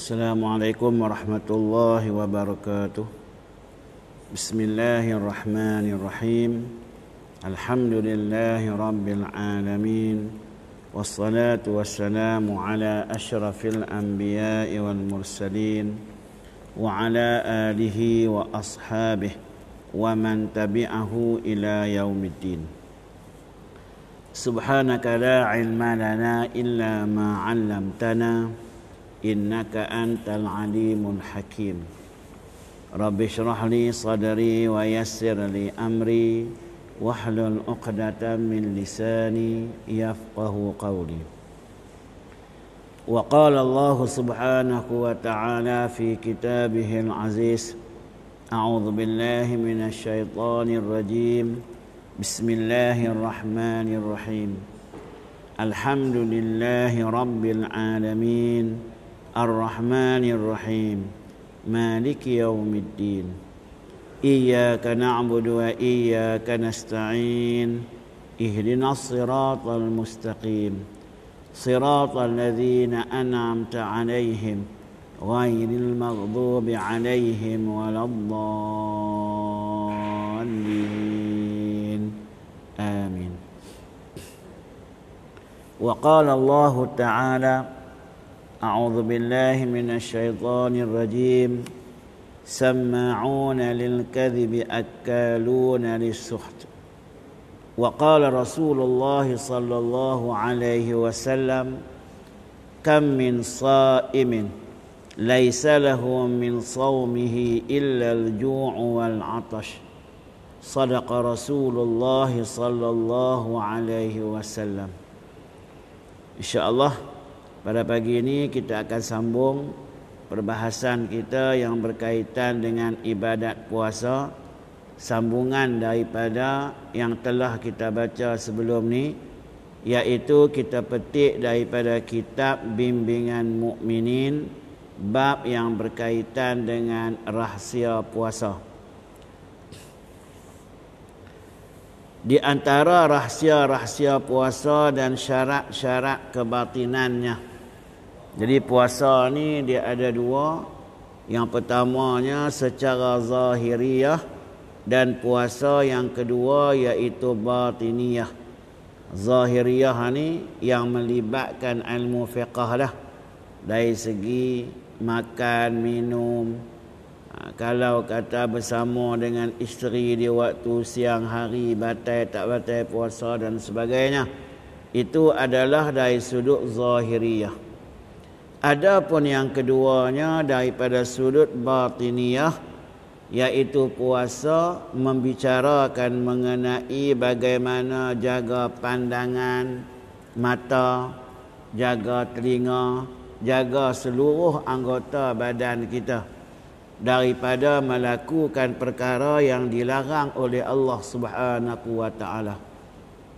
Assalamualaikum warahmatullahi wabarakatuh. Bismillahirrahmanirrahim. Alhamdulillahi rabbil alamin. Wassalatu wassalamu ala asyrafil anbiya'i wal mursalin wa ala alihi wa ashabihi wa man tabi'ahu ila yaumiddin. Subhanaka la ilma lana illa ma 'allamtana innaka antal alimul hakim. Rabbi shrah li sadri wa yassir li amri wahlul 'uqdatam min lisani yafqahu qawli. Wa qala Allah subhanahu wa ta'ala fi kitabihil aziz, a'udzu billahi minasy syaithanir rajim. Bismillahirrahmanirrahim. Alhamdulillahi rabbil alamin. Ar-Rahmanir-Rahim. Maliki yaumiddin. Iyyaka na'budu wa iyyaka nasta'in. Ihdinas siratal mustaqim. Siratal ladzina an'amta 'alaihim ghairil maghdubi 'alaihim waladdallin. Amin. Wa qala Allah Ta'ala, أعوذ بالله من الشيطان الرجيم. سماعون للكذب أكالون للسحت. وقال رسول الله صلى الله عليه وسلم كم من صائم ليس له من صومه إلا الجوع والعطش. صدق رسول الله صلى الله عليه وسلم. InsyaAllah pada pagi ini kita akan sambung perbahasan kita yang berkaitan dengan ibadat puasa, sambungan daripada yang telah kita baca sebelum ni, iaitu kita petik daripada kitab Bimbingan Mukminin, bab yang berkaitan dengan rahsia puasa. Di antara rahsia-rahsia puasa dan syarat-syarat kebatinannya. Jadi puasa ni dia ada dua. Yang pertamanya secara zahiriyah, dan puasa yang kedua iaitu batiniyah. Zahiriyah ni yang melibatkan ilmu fiqh lah, dari segi makan, minum. Kalau kata bersama dengan isteri di waktu siang hari, batal tak batal puasa dan sebagainya, itu adalah dari sudut zahiriyah. Adapun yang keduanya daripada sudut batiniyah, iaitu puasa membicarakan mengenai bagaimana jaga pandangan mata, jaga telinga, jaga seluruh anggota badan kita daripada melakukan perkara yang dilarang oleh Allah Subhanahu wa ta'ala.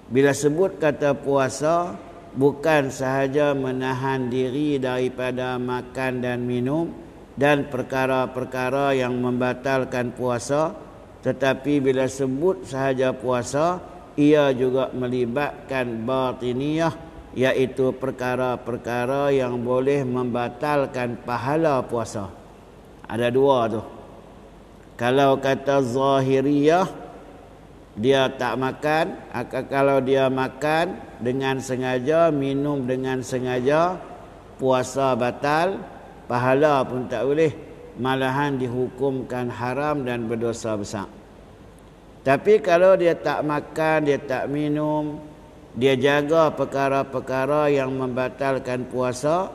Bila sebut kata puasa, bukan sahaja menahan diri daripada makan dan minum dan perkara-perkara yang membatalkan puasa, tetapi bila sebut sahaja puasa, ia juga melibatkan batiniyah, iaitu perkara-perkara yang boleh membatalkan pahala puasa. Ada dua tu. Kalau kata zahiriyah, dia tak makan. Kalau dia makan dengan sengaja, minum dengan sengaja, puasa batal, pahala pun tak boleh, malahan dihukumkan haram dan berdosa besar. Tapi kalau dia tak makan, dia tak minum, dia jaga perkara-perkara yang membatalkan puasa,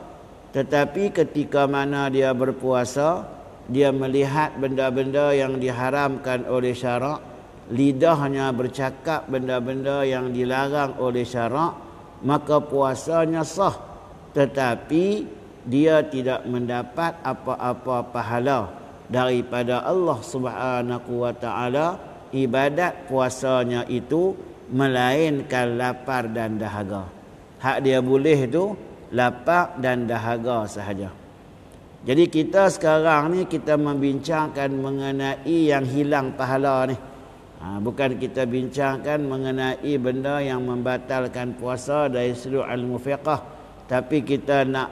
tetapi ketika mana dia berpuasa, dia melihat benda-benda yang diharamkan oleh syarak, lidahnya bercakap benda-benda yang dilarang oleh syarak, maka puasanya sah, tetapi dia tidak mendapat apa-apa pahala daripada Allah Subhanahu wa ta'ala. Ibadat puasanya itu melainkan lapar dan dahaga. Hak dia boleh tu lapar dan dahaga sahaja. Jadi kita sekarang ni kita membincangkan mengenai yang hilang pahala ni. Bukan kita bincangkan mengenai benda yang membatalkan puasa dari sudut ilmu fiqh, tapi kita nak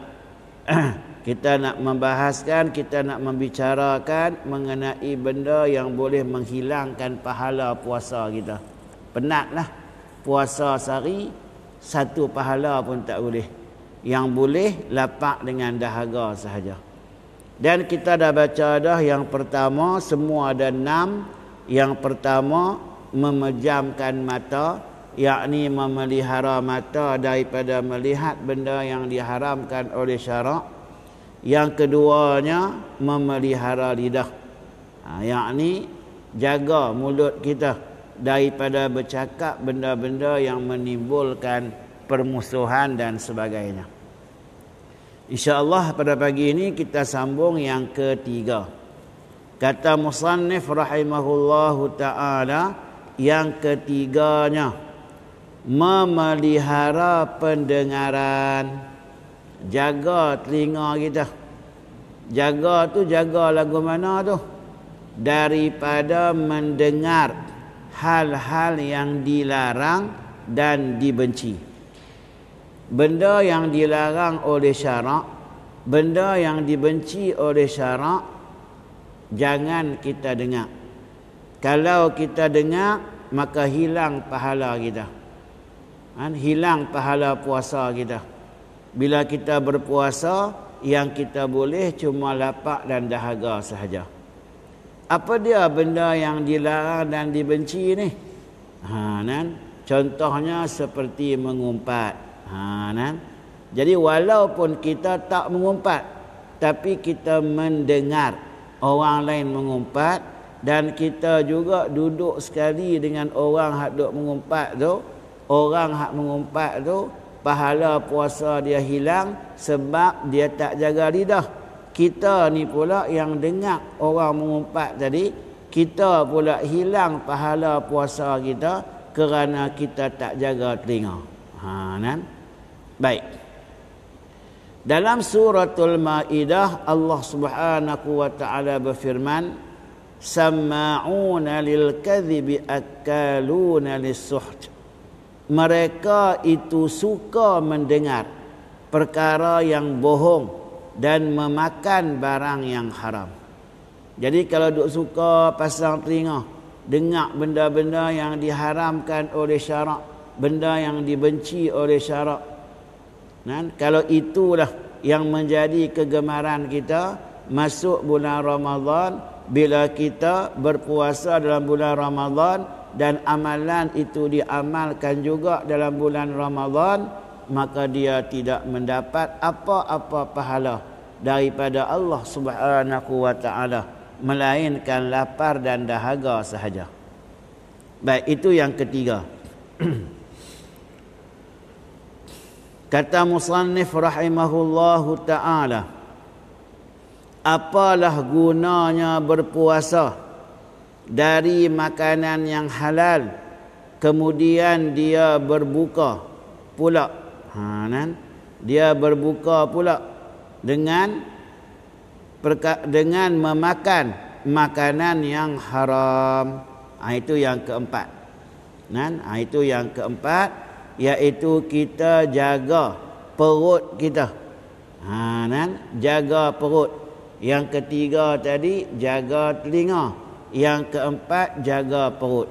Kita nak membahaskan, kita nak membicarakan mengenai benda yang boleh menghilangkan pahala puasa kita. Penatlah puasa sehari, satu pahala pun tak boleh. Yang boleh lapak dengan dahaga sahaja. Dan kita dah baca dah yang pertama, semua ada 6. Yang pertama, memejamkan mata, yakni memelihara mata daripada melihat benda yang diharamkan oleh syarak. Yang keduanya, memelihara lidah, yakni jaga mulut kita daripada bercakap benda-benda yang menimbulkan permusuhan dan sebagainya. InsyaAllah pada pagi ini kita sambung yang ketiga. Kata musannif rahimahullahu ta'ala, yang ketiganya, memelihara pendengaran. Jaga telinga kita. Jaga tu, jaga lagu mana tu? Daripada mendengar hal-hal yang dilarang dan dibenci. Benda yang dilarang oleh syarak, benda yang dibenci oleh syarak, jangan kita dengar. Kalau kita dengar, maka hilang pahala kita. Hilang pahala puasa kita. Bila kita berpuasa, yang kita boleh cuma lapak dan dahaga sahaja. Apa dia benda yang dilarang dan dibenci ni? Contohnya seperti mengumpat. Jadi walaupun kita tak mengumpat, tapi kita mendengar orang lain mengumpat, dan kita juga duduk sekali dengan orang hak duk mengumpat tu, orang hak mengumpat tu pahala puasa dia hilang sebab dia tak jaga lidah. Kita ni pula yang dengar orang mengumpat tadi, kita pula hilang pahala puasa kita kerana kita tak jaga telinga. Baik. Dalam suratul Maidah, Allah Subhanahu wa taala berfirman, "Samma'una lil kadhibi akaluna lis-suht." Mereka itu suka mendengar perkara yang bohong dan memakan barang yang haram. Jadi kalau duk suka pasang telinga, dengar benda-benda yang diharamkan oleh syarak, benda yang dibenci oleh syarak, kalau itulah yang menjadi kegemaran kita masuk bulan Ramadan, bila kita berpuasa dalam bulan Ramadan dan amalan itu diamalkan juga dalam bulan Ramadan, maka dia tidak mendapat apa-apa pahala daripada Allah Subhanahu wa taala, melainkan lapar dan dahaga sahaja. Baik, itu yang ketiga. Kata musannif rahimahullahu ta'ala, apalah gunanya berpuasa dari makanan yang halal, kemudian dia berbuka pula. Dia berbuka pula dengan memakan makanan yang haram. Itu yang keempat. Itu yang keempat, iaitu kita jaga perut kita. Jaga perut. Yang ketiga tadi jaga telinga. Yang keempat jaga perut.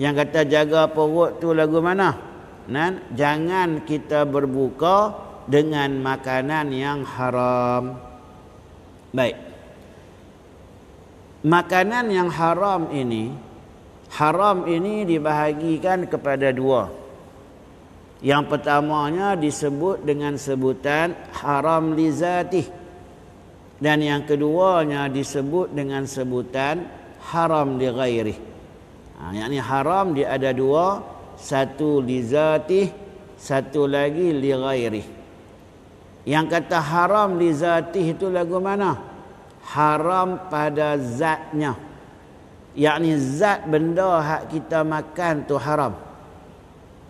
Yang kata jaga perut tu lagu mana? Jangan kita berbuka dengan makanan yang haram. Baik. Makanan yang haram ini dibahagikan kepada dua. Yang pertamanya disebut dengan sebutan haram li zatih, dan yang keduanya disebut dengan sebutan haram li ghairih. Yakni haram dia ada dua, satu li zatih, satu lagi li ghairih. Yang kata haram li zatih itu lagu mana? Haram pada zatnya, yakni zat benda hak kita makan tu haram.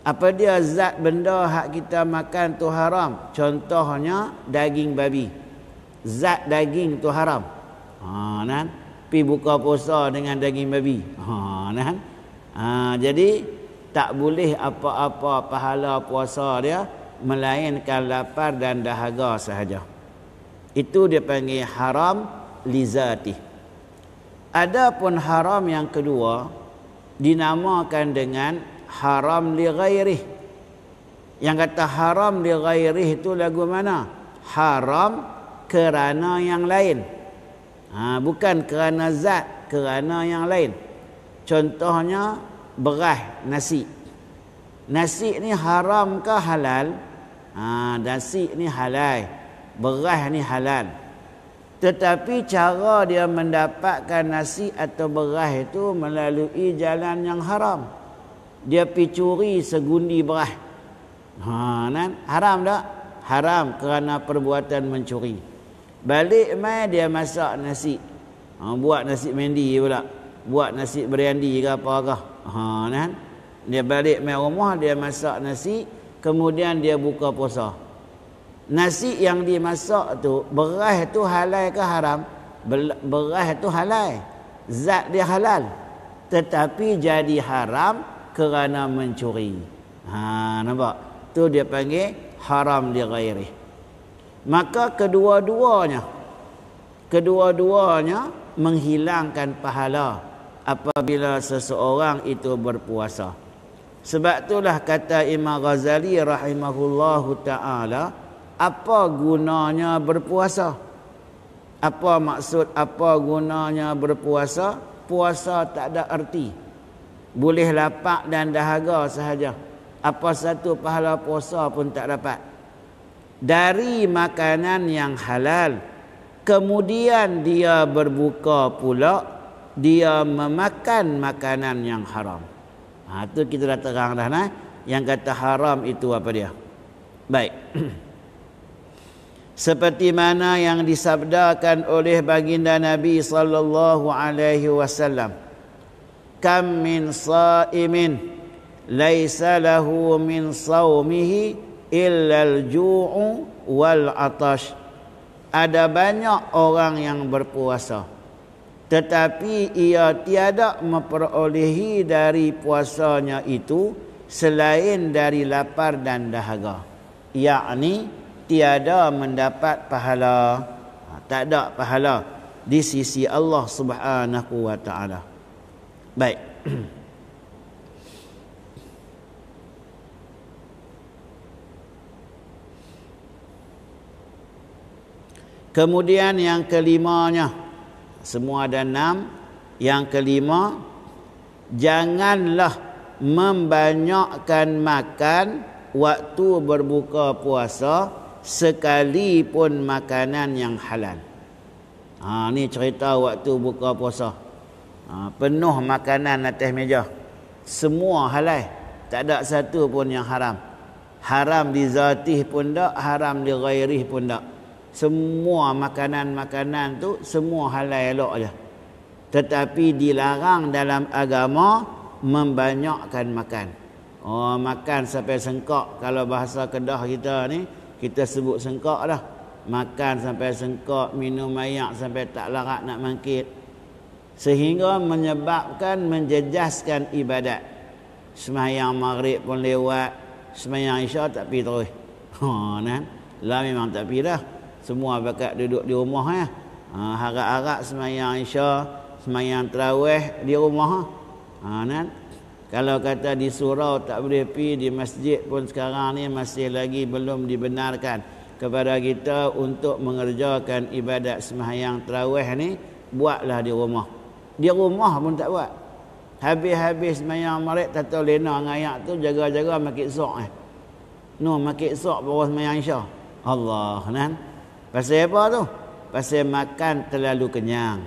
Apa dia zat benda hak kita makan tu haram? Contohnya daging babi. Zat daging tu haram. Pi buka puasa dengan daging babi. Jadi tak boleh apa-apa pahala puasa dia, melainkan lapar dan dahaga sahaja. Itu dia panggil haram li zatih. Adapun haram yang kedua dinamakan dengan haram li ghairih. Yang kata haram li ghairih itu lagu mana? Haram kerana yang lain. Bukan kerana zat, kerana yang lain. Contohnya beras, nasi. Nasi ni haram ke halal? Nasi ni halal, beras ni halal. Tetapi cara dia mendapatkan nasi atau beras itu melalui jalan yang haram. Dia pergi curi segundi beras. Haram tak? Haram kerana perbuatan mencuri. Balik mai dia masak nasi. Buat nasi mendi pula. Buat nasi biryani ke apa ke. Dia balik mai rumah, dia masak nasi, kemudian dia buka puasa. Nasi yang dimasak tu, beras tu halal ke haram? Beras tu halal. Zat dia halal. Tetapi jadi haram kerana mencuri. Nampak? Tu dia panggil haram li ghairih. Maka kedua-duanya menghilangkan pahala apabila seseorang itu berpuasa. Sebab itulah kata Imam Ghazali rahimahullahu ta'ala, apa gunanya berpuasa? Apa maksud, apa gunanya berpuasa? Puasa tak ada arti. Boleh lapar dan dahaga sahaja. Apa satu pahala puasa pun tak dapat. Dari makanan yang halal, kemudian dia berbuka pula, dia memakan makanan yang haram. Itu kita dah terang dah. Yang kata haram itu apa dia? Baik. Seperti mana yang disabdakan oleh baginda Nabi sallallahu alaihi wasallam, kam min shaimin laisa lahu min saumihi illa al-ju'u wal 'atash. Ada banyak orang yang berpuasa, tetapi ia tiada memperolehi dari puasanya itu selain dari lapar dan dahaga. Yakni tiada mendapat pahala, tak ada pahala di sisi Allah Subhanahu wa taala. Baik. Kemudian yang kelimanya, semua ada 6. Yang kelima, janganlah membanyakkan makan waktu berbuka puasa sekalipun makanan yang halal. Ni cerita waktu buka puasa. Penuh makanan atas meja. Semua halal. Tak ada satu pun yang haram. Haram di zatih pun tak, haram di ghairih pun tak. Semua makanan-makanan tu semua halal elok je. Tetapi dilarang dalam agama membanyakkan makan. Makan sampai sengkak. Kalau bahasa Kedah kita ni, kita sebut sengkak dah. Makan sampai sengkak, minum air sampai tak larat nak mangkit. Sehingga menyebabkan menjejaskan ibadat. Sembahyang maghrib pun lewat, sembahyang isya tak pergi terus. Lah memang tak pergi dah. Semua bakat duduk di rumah ya. Harap-harap sembahyang isya, sembahyang tarawih di rumah. Kalau kata di surau tak boleh pergi, di masjid pun sekarang ni masih lagi belum dibenarkan kepada kita untuk mengerjakan ibadat sembahyang tarawih ni. Buatlah di rumah. Di rumah pun tak buat. Habis-habis sembahyang maghrib tak tahu lena dengan ayat tu, jaga-jaga makik sok makik sok baru sembahyang isya. Allah pasal apa tu? Pasal makan terlalu kenyang.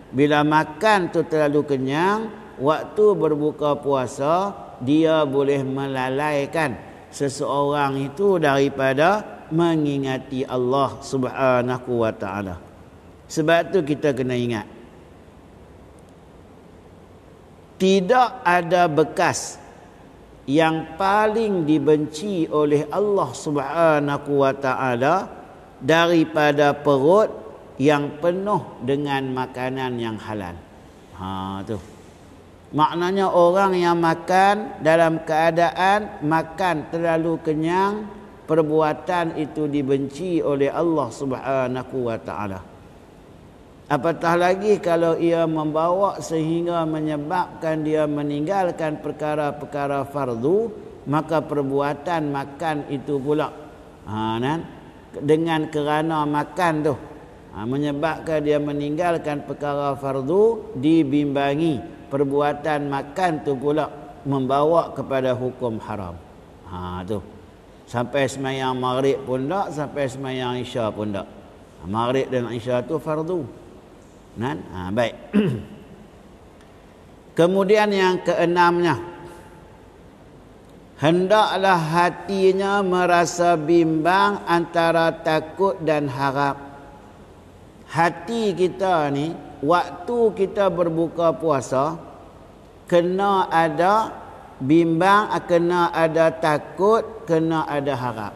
Bila makan tu terlalu kenyang, waktu berbuka puasa dia boleh melalaikan seseorang itu daripada mengingati Allah Subhanahu wa taala. Sebab tu kita kena ingat, tidak ada bekas yang paling dibenci oleh Allah Subhanahu wa taala daripada perut yang penuh dengan makanan yang halal. Tu. Maknanya orang yang makan dalam keadaan makan terlalu kenyang, perbuatan itu dibenci oleh Allah Subhanahu wa taala. Apatah lagi kalau ia membawa sehingga menyebabkan dia meninggalkan perkara-perkara fardu, maka perbuatan makan itu pula dengan kerana makan tu menyebabkan dia meninggalkan perkara fardu, dibimbangi perbuatan makan tu pula membawa kepada hukum haram. Tu. Sampai semayang maghrib pun tak, sampai semayang isya pun tak. Maghrib dan isya tu fardu. Baik. Kemudian yang keenamnya, hendaklah hatinya merasa bimbang antara takut dan harap. Hati kita ni waktu kita berbuka puasa kena ada bimbang, kena ada takut, kena ada harap.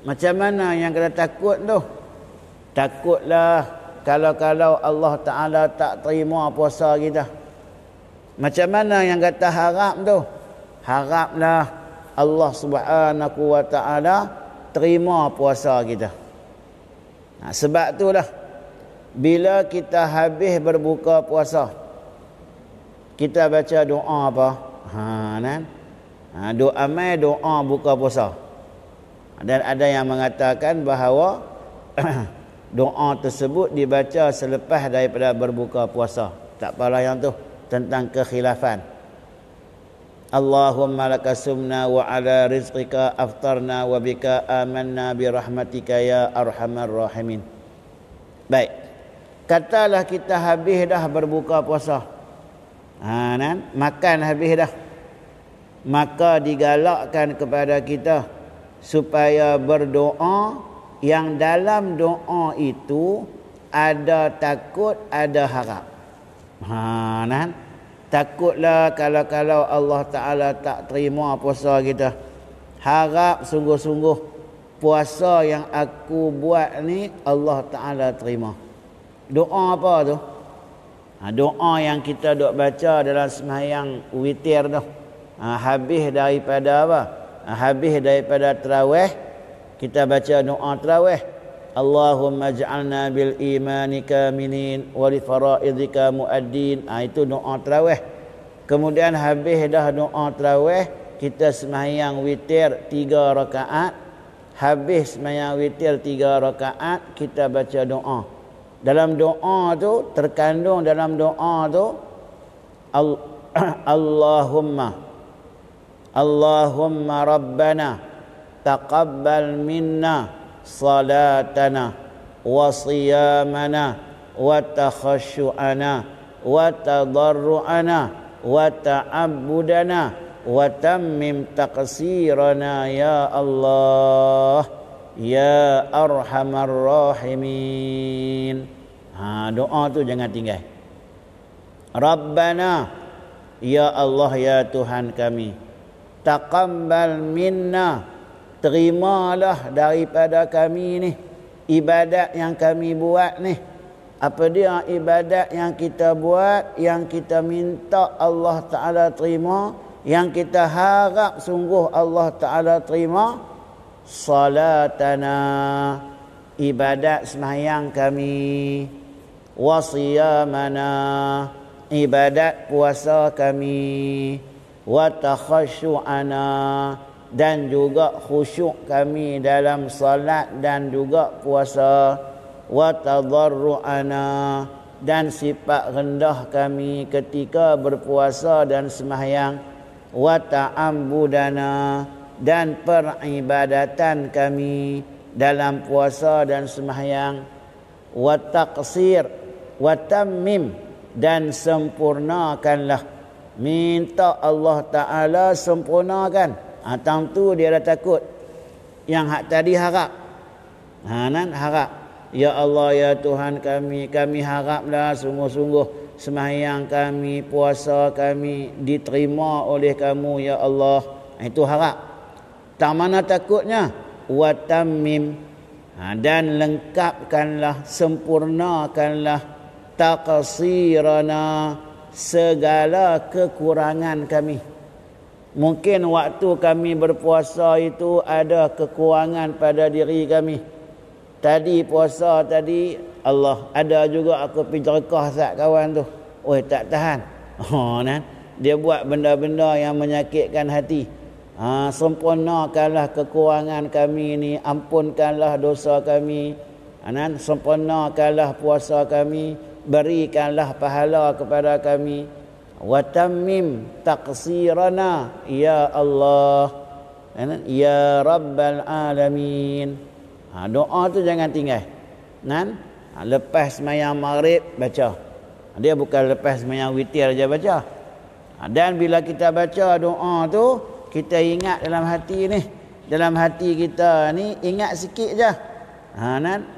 Macam mana yang kena takut tu? Takutlah kalau Allah Ta'ala tak terima puasa kita. Macam mana yang kata harap tu? Haraplah Allah Subhanahu wa Ta'ala terima puasa kita. Sebab itulah bila kita habis berbuka puasa, kita baca doa apa? Doa mai doa buka puasa. Dan ada yang mengatakan bahawa doa tersebut dibaca selepas daripada berbuka puasa. Tak apalah yang tu, tentang kekhilafan. Allahumma lakasumna wa ala rizqika aftarna wa bika amanna bi rahmatika ya arhamar rahimin. Baik. Katalah kita habis dah berbuka puasa. Makan habis dah. Maka digalakkan kepada kita supaya berdoa yang dalam doa itu ada takut, ada harap. Takutlah kalau Allah Ta'ala tak terima puasa kita. Harap sungguh-sungguh puasa yang aku buat ni Allah Ta'ala terima. Doa apa tu? Doa yang kita duk baca dalam sembahyang witir tu. Habis daripada apa? Habis daripada tarawih, kita baca doa tarawih. Allahumma ja'alna bil imani kaminin wa li faraidika muaddin. Itu doa tarawih. Kemudian habis dah doa tarawih, kita sembahyang witir 3 rakaat. Habis sembahyang witir 3 rakaat, kita baca doa. Dalam doa tu, terkandung dalam doa tu Allahumma rabbana taqabbal minna salatana wa siyamana wa takhashu'ana wa tadarru'ana wa ta'abbudana wa tammim taqsirana ya Allah ya arhamar rahimin. Doa tu jangan tinggal. Rabbana, ya Allah ya Tuhan kami, taqabbal minna, terimalah daripada kami ni ibadat yang kami buat ni. Apa dia ibadat yang kita buat, yang kita minta Allah Ta'ala terima, yang kita harap sungguh Allah Ta'ala terima? Salatana, ibadat sembahyang kami. Wasiyamana, ibadat puasa kami. Wa takhashu'ana, dan juga khusyuk kami dalam salat dan juga puasa. Wa tadarru'ana, dan sifat rendah kami ketika berpuasa dan sembahyang. Wa ta'abbudana, dan peribadatan kami dalam puasa dan sembahyang. Wa taqsir wa tammim, dan sempurnakanlah. Minta Allah Ta'ala sempurnakan. Tentu dia dah takut. Yang hak tadi harap. Harap. Ya Allah ya Tuhan kami haraplah sungguh-sungguh sembahyang kami, puasa kami diterima oleh kamu ya Allah. Itu harap. Tak mana takutnya? Wa tammim, dan lengkapkanlah, sempurnakanlah taqsirana, segala kekurangan kami. Mungkin waktu kami berpuasa itu ada kekurangan pada diri kami. Tadi puasa tadi, Allah ada juga aku pergi jerkah sat kawan tu. Oi tak tahan. Kan? Dia buat benda-benda yang menyakitkan hati. Sempurnakanlah kekurangan kami ni, ampunkanlah dosa kami. Sempurnakanlah puasa kami, berikanlah pahala kepada kami. Wa tammim taqsirana ya Allah, ya Rabbal Alamin. Doa tu jangan tinggal. Lepas sembahyang maghrib baca. Dia bukan lepas sembahyang witir aja baca. Dan bila kita baca doa tu, kita ingat dalam hati ni, dalam hati kita ni ingat sikit je.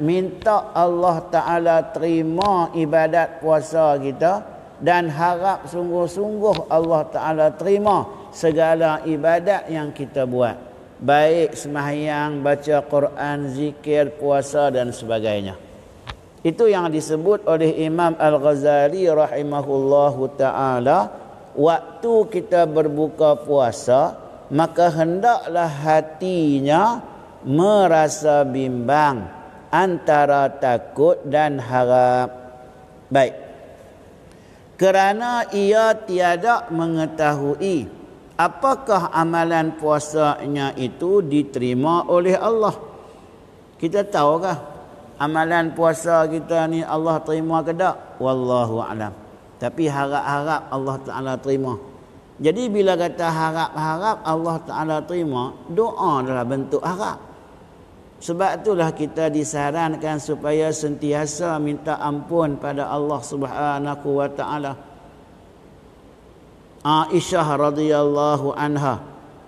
Minta Allah Ta'ala terima ibadat puasa kita, dan harap sungguh-sungguh Allah Ta'ala terima segala ibadat yang kita buat, baik sembahyang, baca Quran, zikir, puasa dan sebagainya. Itu yang disebut oleh Imam Al-Ghazali rahimahullahu ta'ala. Waktu kita berbuka puasa, maka hendaklah hatinya merasa bimbang antara takut dan harap. Baik, kerana ia tiada mengetahui apakah amalan puasanya itu diterima oleh Allah. Kita tahukah amalan puasa kita ni Allah terima ke tak? Wallahu a'lam. Tapi harap-harap Allah Ta'ala terima. Jadi bila kata harap-harap Allah Ta'ala terima, doa adalah bentuk harap. Sebab itulah kita disarankan supaya sentiasa minta ampun pada Allah Subhanahu wa Ta'ala. Aisyah radhiyallahu anha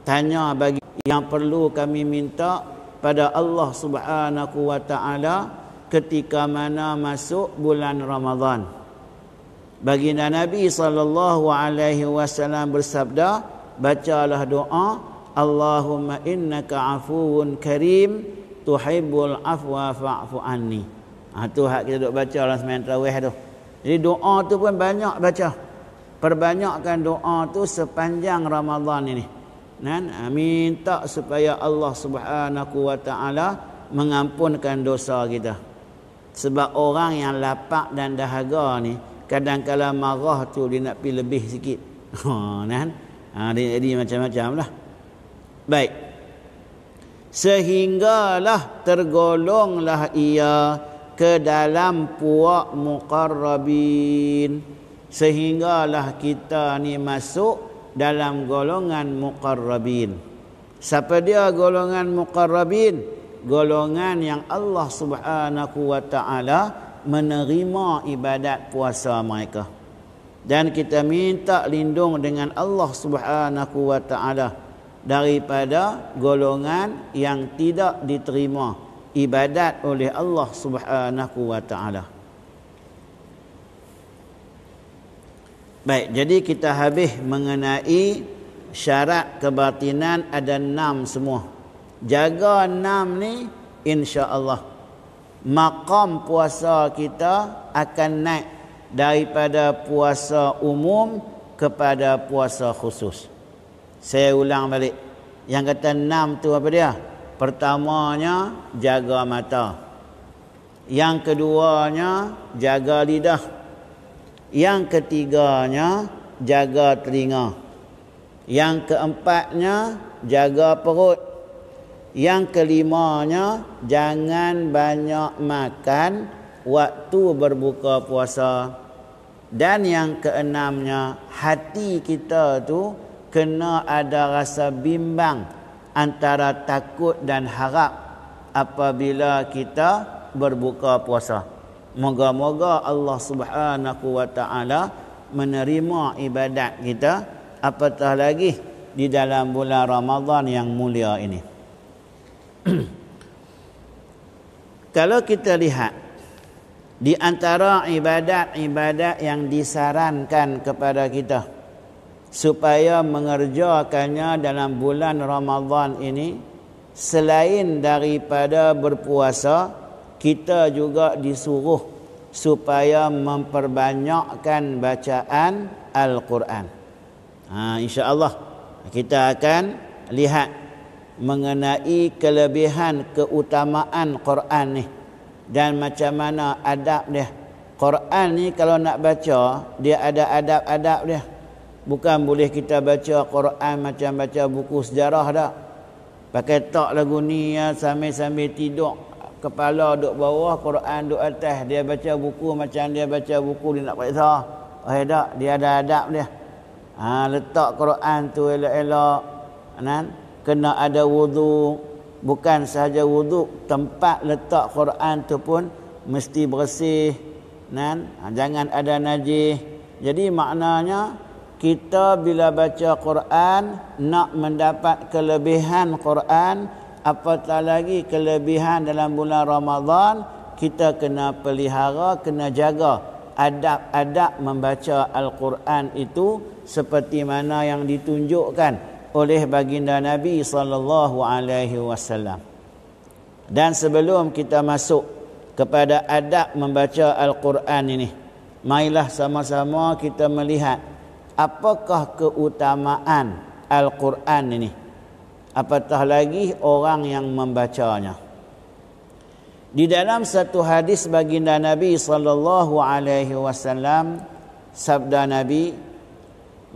tanya bagi yang perlu kami minta pada Allah Subhanahu wa Ta'ala ketika mana masuk bulan Ramadan. Baginda Nabi SAW bersabda, bacalah doa, Allahumma innaka afuwun karim tuhibbul afwa fa'fu anni. Tu hak kita duk baca dalam sembahyang tarawih tu. Jadi doa tu pun banyak baca. Perbanyakkan doa tu sepanjang Ramadan ini. Minta supaya Allah Subhanahu wa Ta'ala mengampunkan dosa kita. Sebab orang yang lapar dan dahaga ni, kadang-kadang marah tu dia nak pergi lebih sikit. Dia jadi macam-macam lah. Baik. Sehinggalah tergolonglah ia ke dalam puak muqarrabin. Sehinggalah kita ni masuk dalam golongan muqarrabin. Siapa dia golongan muqarrabin? Golongan yang Allah Subhanahu wa Ta'ala menerima ibadat puasa mereka. Dan kita minta lindung dengan Allah Subhanahu wa Ta'ala daripada golongan yang tidak diterima ibadat oleh Allah Subhanahu wa Ta'ala. Baik, jadi kita habis mengenai syarat kebatinan ada 6 semua. Jaga 6 ni, insya-Allah maqam puasa kita akan naik daripada puasa umum kepada puasa khusus. Saya ulang balik. Yang kata 6 tu apa dia? Pertamanya jaga mata. Yang keduanya jaga lidah. Yang ketiganya jaga telinga. Yang keempatnya jaga perut. Yang kelimanya jangan banyak makan waktu berbuka puasa. Dan yang keenamnya, hati kita tu kena ada rasa bimbang antara takut dan harap apabila kita berbuka puasa. Moga-moga Allah Subhanahu wa Ta'ala menerima ibadat kita, apatah lagi di dalam bulan Ramadan yang mulia ini. Kalau kita lihat di antara ibadat-ibadat yang disarankan kepada kita supaya mengerjakannya dalam bulan Ramadan ini, selain daripada berpuasa, kita juga disuruh supaya memperbanyakkan bacaan Al-Quran. InsyaAllah kita akan lihat mengenai kelebihan keutamaan Quran ni dan macam mana adab dia. Quran ni kalau nak baca, dia ada adab-adab dia. Bukan boleh kita baca Quran macam baca buku sejarah dah. Pakai tok lagu ni ya, sambil-sambil tidur, kepala duduk bawah, Quran duduk atas. Dia baca buku macam dia baca buku dia nak periksa. Tak, dia ada adab dia. Letak Quran tu elok-elok, kena ada wudu. Bukan sahaja wudu, tempat letak Quran tu pun mesti bersih, jangan ada najis. Jadi maknanya kita bila baca Quran nak mendapat kelebihan Quran, apatah lagi kelebihan dalam bulan Ramadan, kita kena pelihara, kena jaga adab-adab membaca Al-Quran itu seperti mana yang ditunjukkan oleh baginda Nabi SAW. Dan sebelum kita masuk kepada adab membaca Al-Quran ini, marilah sama-sama kita melihat apakah keutamaan Al-Quran ini, apatah lagi orang yang membacanya. Di dalam satu hadis baginda Nabi SAW, sabda Nabi,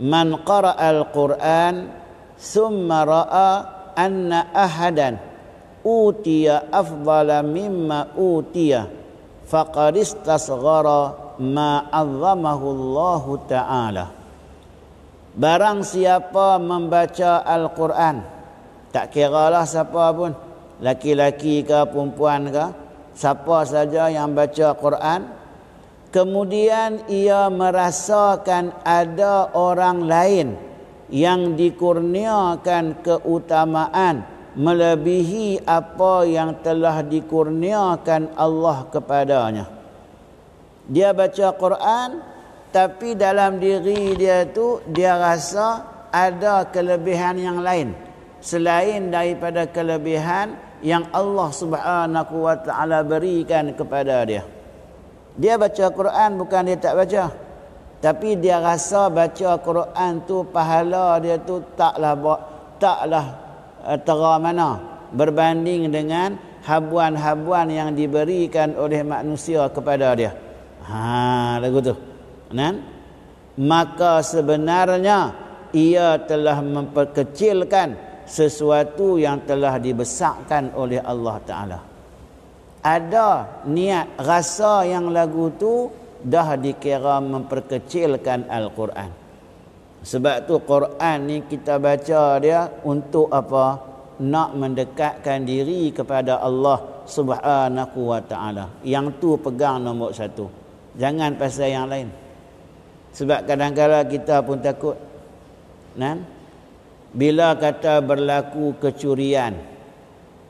"Man qara'a al-Qur'an summa ra'a anna ahadan utiya afdala mimma utiya faqad istasghara ma 'azzamahu Allah Ta'ala." Barang siapa membaca Al-Quran, tak kiralah siapa pun, laki-laki ke perempuan ke, siapa saja yang baca Quran, kemudian ia merasakan ada orang lain yang dikurniakan keutamaan melebihi apa yang telah dikurniakan Allah kepadanya. Dia baca Quran, tapi dalam diri dia tu dia rasa ada kelebihan yang lain selain daripada kelebihan yang Allah Subhanahu wa Ta'ala berikan kepada dia. Dia baca Quran bukan dia tak baca, tapi dia rasa baca Quran tu pahala dia tu taklah tera mana berbanding dengan habuan-habuan yang diberikan oleh manusia kepada dia. Lagu tu. Maka sebenarnya ia telah memperkecilkan sesuatu yang telah dibesarkan oleh Allah Ta'ala. Ada niat rasa yang lagu tu dah dikira memperkecilkan Al-Quran. Sebab tu Quran ni kita baca dia untuk apa? Nak mendekatkan diri kepada Allah Subhanahu wa Ta'ala. Yang tu pegang nombor satu. Jangan pasal yang lain. Sebab kadang-kadang kita pun takut. Bila kata berlaku kecurian,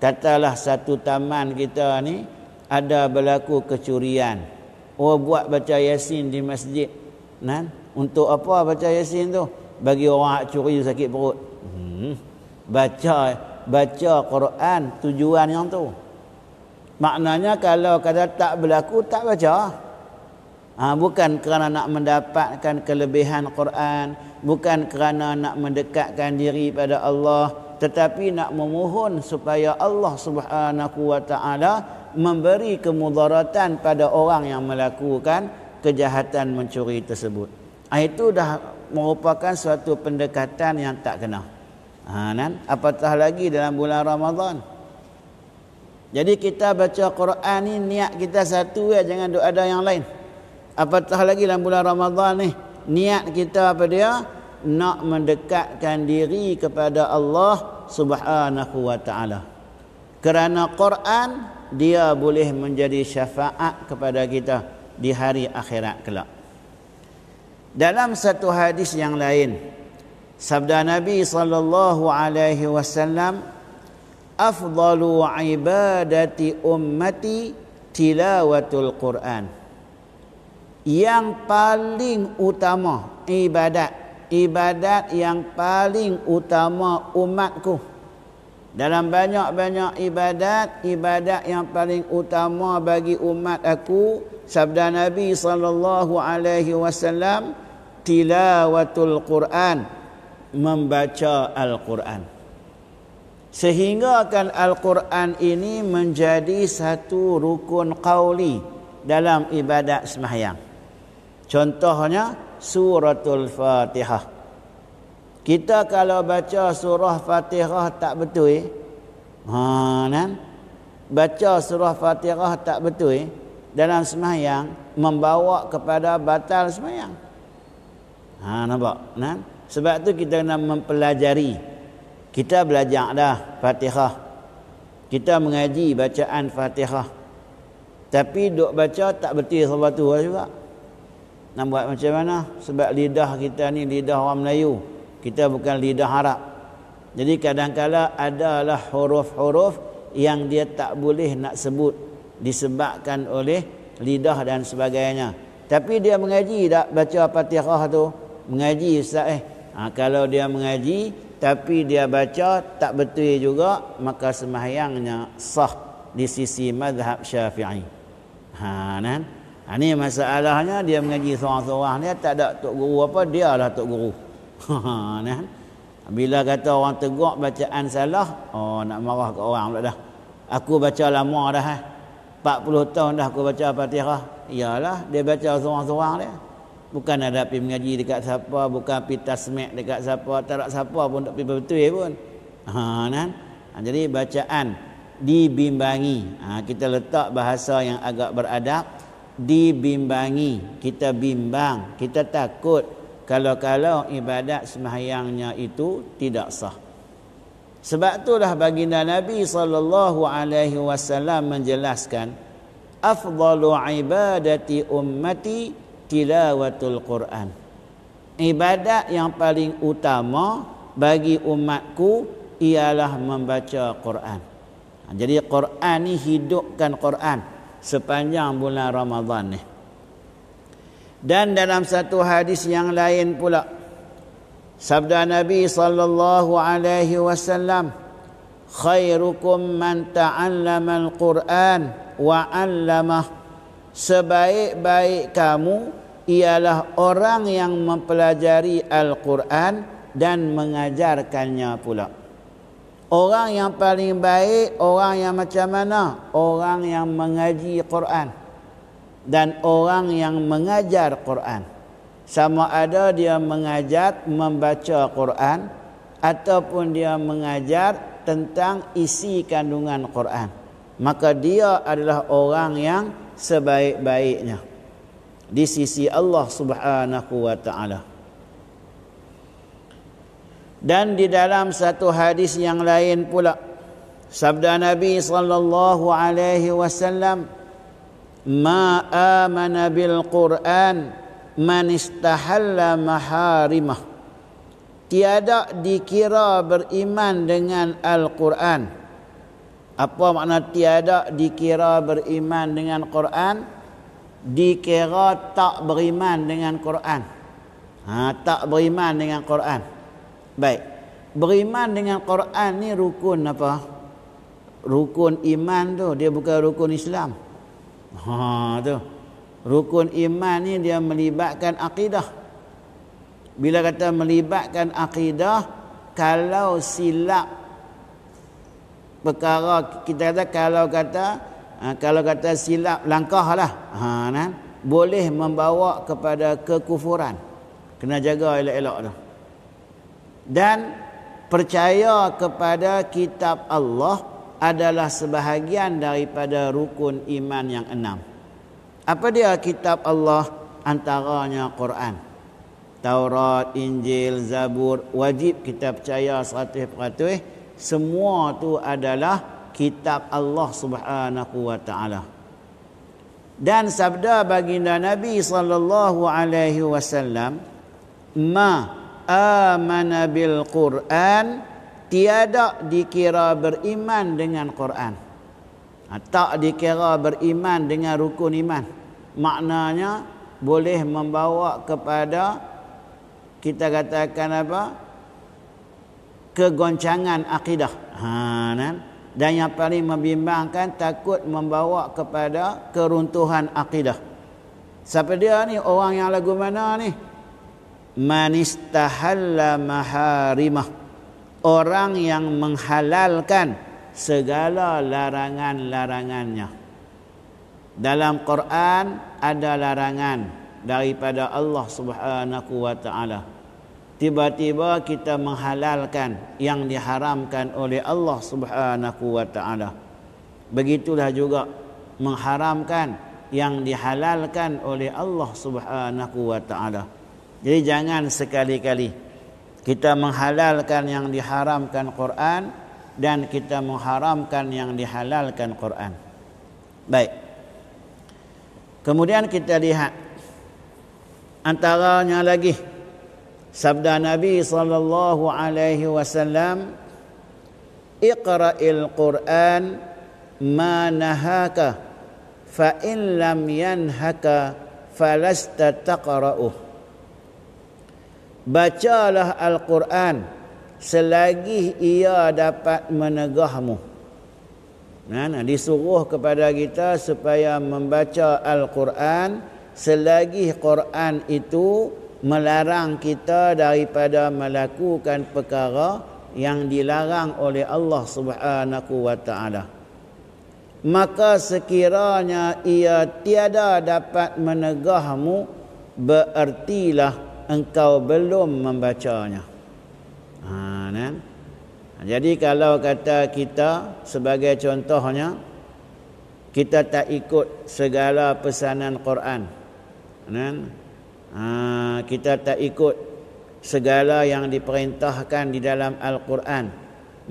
katalah satu taman kita ni ada berlaku kecurian. Buat baca Yasin di masjid. Untuk apa baca Yasin tu? Bagi orang curi sakit perut. Baca Quran tujuan yang tu. Maknanya kalau kata tak berlaku, tak baca. Bukan kerana nak mendapatkan kelebihan Quran, bukan kerana nak mendekatkan diri pada Allah, tetapi nak memohon supaya Allah Subhanahu wa Ta'ala memberi kemudaratan pada orang yang melakukan kejahatan mencuri tersebut. Itu dah merupakan suatu pendekatan yang tak kena. Apatah lagi dalam bulan Ramadan. Jadi kita baca Quran ni niat kita satu ya, jangan ada yang lain. Apatah lagi dalam bulan Ramadan ni, niat kita apa dia? Nak mendekatkan diri kepada Allah Subhanahu wa Ta'ala. Kerana Quran dia boleh menjadi syafaat kepada kita di hari akhirat kelak. Dalam satu hadis yang lain, sabda Nabi sallallahu alaihi wasallam, "Afdalu ibadati ummati tilawatul Quran." Yang paling utama ibadat yang paling utama umatku. Dalam banyak-banyak ibadat yang paling utama bagi umat aku, sabda Nabi sallallahu alaihi wasallam, tilawatul Quran, membaca Al-Quran. Sehingga kan Al-Quran ini menjadi satu rukun qauli dalam ibadat sembahyang. Contohnya suratul Fatihah. Kita kalau baca surah Fatihah tak betul, baca surah Fatihah tak betul dalam sembahyang membawa kepada batal sembahyang. Nampak? Sebab tu kita nak mempelajari. Kita belajar dah Fatihah. Kita mengaji bacaan Fatihah. Tapi duk baca tak betul sebab tu juga. Nak buat macam mana? Sebab lidah kita ni lidah orang Melayu. Kita bukan lidah Arab. Jadi kadang-kala adalah huruf-huruf yang dia tak boleh nak sebut disebabkan oleh lidah dan sebagainya. Tapi dia mengaji tak baca Fatihah tu? Mengaji Ustaz kalau dia mengaji tapi dia baca tak betul juga, maka sembahyangnya sah di sisi mazhab Syafi'i. Ni masalahnya, dia mengaji seorang-seorang, dia tak ada tok guru apa, dialah tok guru. Bila kata orang tegur bacaan salah, nak marah ke orang pula dah. Aku baca lama dah 40 tahun dah aku baca Fatihah. Iyalah, dia baca seorang-seorang dia. Bukan ada pergi mengaji dekat siapa, bukan pergi tasmek dekat siapa, tak ada siapa pun tak pergi betul pun. Jadi bacaan dibimbangi. Kita letak bahasa yang agak beradab, dibimbangi. Kita bimbang, kita takut kalau ibadat sembahyangnya itu tidak sah. Sebab itulah baginda Nabi SAW menjelaskan, afdalu ibadati ummati tilawatul Quran. Ibadat yang paling utama bagi umatku ialah membaca Quran. Jadi Quran ni, hidupkan Quran sepanjang bulan Ramadan ni. Dan dalam satu hadis yang lain pula, sabda Nabi SAW, khairukum man ta'allama al-Quran wa 'allamah. Sebaik-baik kamu ialah orang yang mempelajari Al-Quran dan mengajarkannya pula. Orang yang paling baik, orang yang macam mana? Orang yang mengaji Quran dan orang yang mengajar Quran. Sama ada dia mengajar membaca Quran ataupun dia mengajar tentang isi kandungan Quran, maka dia adalah orang yang sebaik-baiknya di sisi Allah Subhanahu wa taala. Dan di dalam satu hadis yang lain pula, sabda Nabi sallallahu alaihi wasallam, ma amana bil Quran man istahalla maharimah. Tiada dikira beriman dengan Al-Quran. Apa makna tiada dikira beriman dengan Quran? Dikira tak beriman dengan Quran. Tak beriman dengan Quran. Baik. Beriman dengan Quran ni rukun apa? Rukun iman tu, dia bukan rukun Islam. Tu. Rukun iman ni dia melibatkan akidah. Bila kata melibatkan akidah, kalau silap perkara, kita kata kalau kata silap langkahlah, boleh membawa kepada kekufuran. Kena jaga elok-elok tu. Dan percaya kepada kitab Allah adalah sebahagian daripada rukun iman yang 6. Apa dia kitab Allah? Antaranya Quran, Taurat, Injil, Zabur. Wajib kita percaya 100%. Semua tu adalah kitab Allah Subhanahu wa taala. Dan sabda baginda Nabi sallallahu alaihi wasallam, ma amana bil Quran, tiada dikira beriman dengan Quran. Tak dikira beriman dengan rukun iman. Maknanya boleh membawa kepada, kita katakan apa, kegoncangan akidah. Dan yang paling membimbangkan, takut membawa kepada keruntuhan akidah. Siapa dia ni? Orang yang lagu mana ni? man istahalla maharimah, orang yang menghalalkan segala larangan-larangannya. Dalam Quran ada larangan daripada Allah Subhanahu wa taala. Tiba-tiba kita menghalalkan yang diharamkan oleh Allah Subhanahu wa taala. Begitulah juga mengharamkan yang dihalalkan oleh Allah Subhanahu wa taala. Jadi jangan sekali-kali kita menghalalkan yang diharamkan Quran dan kita mengharamkan yang dihalalkan Quran. Baik. Kemudian kita lihat antaranya lagi sabda Nabi sallallahu alaihi wasallam, "Iqra'il Qur'an ma nahaka fa in lam yanhaka falasta taqra'uh." Bacalah Al-Quran selagi ia dapat menegahmu. Disuruh kepada kita supaya membaca Al-Quran selagi Quran itu melarang kita daripada melakukan perkara yang dilarang oleh Allah Subhanahu wa taala. Maka sekiranya ia tiada dapat menegahmu, berertilah engkau belum membacanya. Jadi kalau kata kita sebagai contohnya, kita tak ikut segala pesanan Quran, kita tak ikut segala yang diperintahkan di dalam Al-Quran,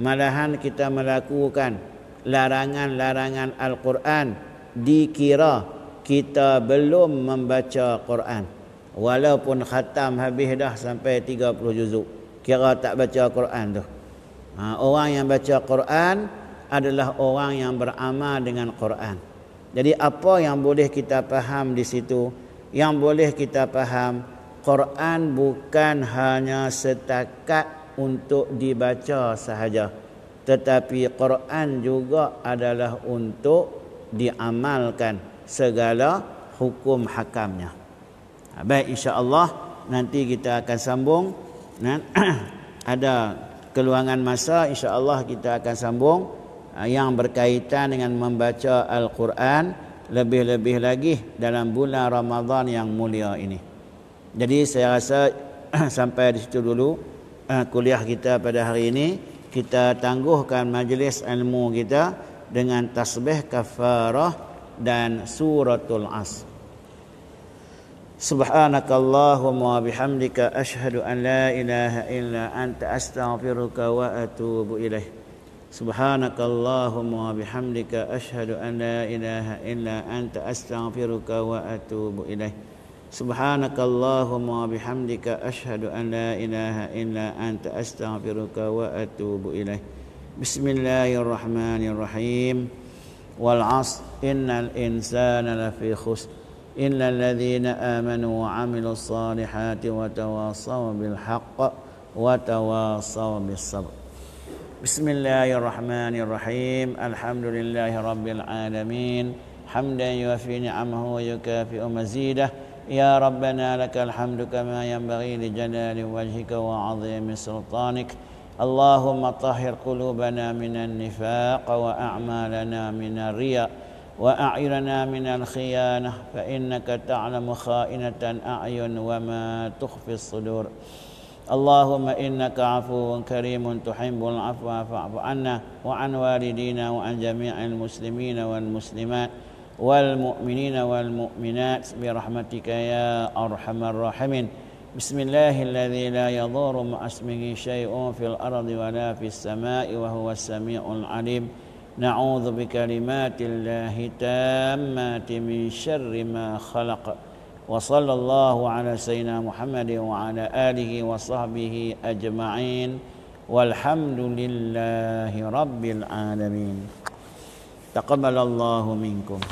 malahan kita melakukan larangan-larangan Al-Quran, dikira kita belum membaca Quran. Walaupun khatam habis dah sampai 30 juzuk, kira tak baca Quran tu. Orang yang baca Quran adalah orang yang beramal dengan Quran. Jadi apa yang boleh kita faham di situ? Yang boleh kita faham, Quran bukan hanya setakat untuk dibaca sahaja, tetapi Quran juga adalah untuk diamalkan segala hukum hakamnya. Baik, insya-Allah nanti kita akan sambung. Ada keluangan masa, insya-Allah kita akan sambung yang berkaitan dengan membaca Al-Quran, lebih-lebih lagi dalam bulan Ramadan yang mulia ini. Jadi saya rasa sampai di situ dulu kuliah kita pada hari ini. Kita tangguhkan majlis ilmu kita dengan tasbih kafarah dan suratul Asr. Subhanakallahumma bihamdika asyhadu an la ilaha illa anta astaghfiruka wa atubu ilaih. Subhanakallahumma bihamdika asyhadu an la ilaha illa anta astaghfiruka wa atubu ilaih. Subhanakallahumma bihamdika asyhadu an la ilaha illa anta astaghfiruka wa atubu ilaih. Bismillahirrahmanirrahim. Wal 'ashr innal insana lafi khusr illa alladhina amanu wa 'amilus salihati wa tawassaw bil haqq wa tawassaw bis sabr. Bismillahirrahmanirrahim. Alhamdulillahi rabbil alamin. Hamdan yuwafi ni'amahu wa yukafi'u mazidah. Ya Rabbana lakal hamdu kama yanbaghi li jalali wajhika wa 'azimi sultanik. Allahumma tahhir qulubana minan nifaq wa a'malana minar riya wa a'yunana minal khiyanah fa innaka ta'lamu kha'inatan a'yun wa ma tukhfi as-sudur. Allahumma innaka 'afuwun karimun tuhibbul 'afwa fa'fu 'anna wa 'an walidina wa 'an jami'il muslimina wal muslimat wal mu'minina wal mu'minat bi rahmatika ya arhamar rahimin. Bismillahilladzi la yadhurru ma'asmihi syai'un fil ardi wa la fis sama'i wa huwas sami'ul 'alim. Na'udzu bikalimatillahi tammati min syarri ma khalaq. Wa sallallahu ala sayyidina Muhammadin wa ala alihi wa sahbihi ajma'in. Walhamdulillahi rabbil alamin. Taqabbalallahu minkum.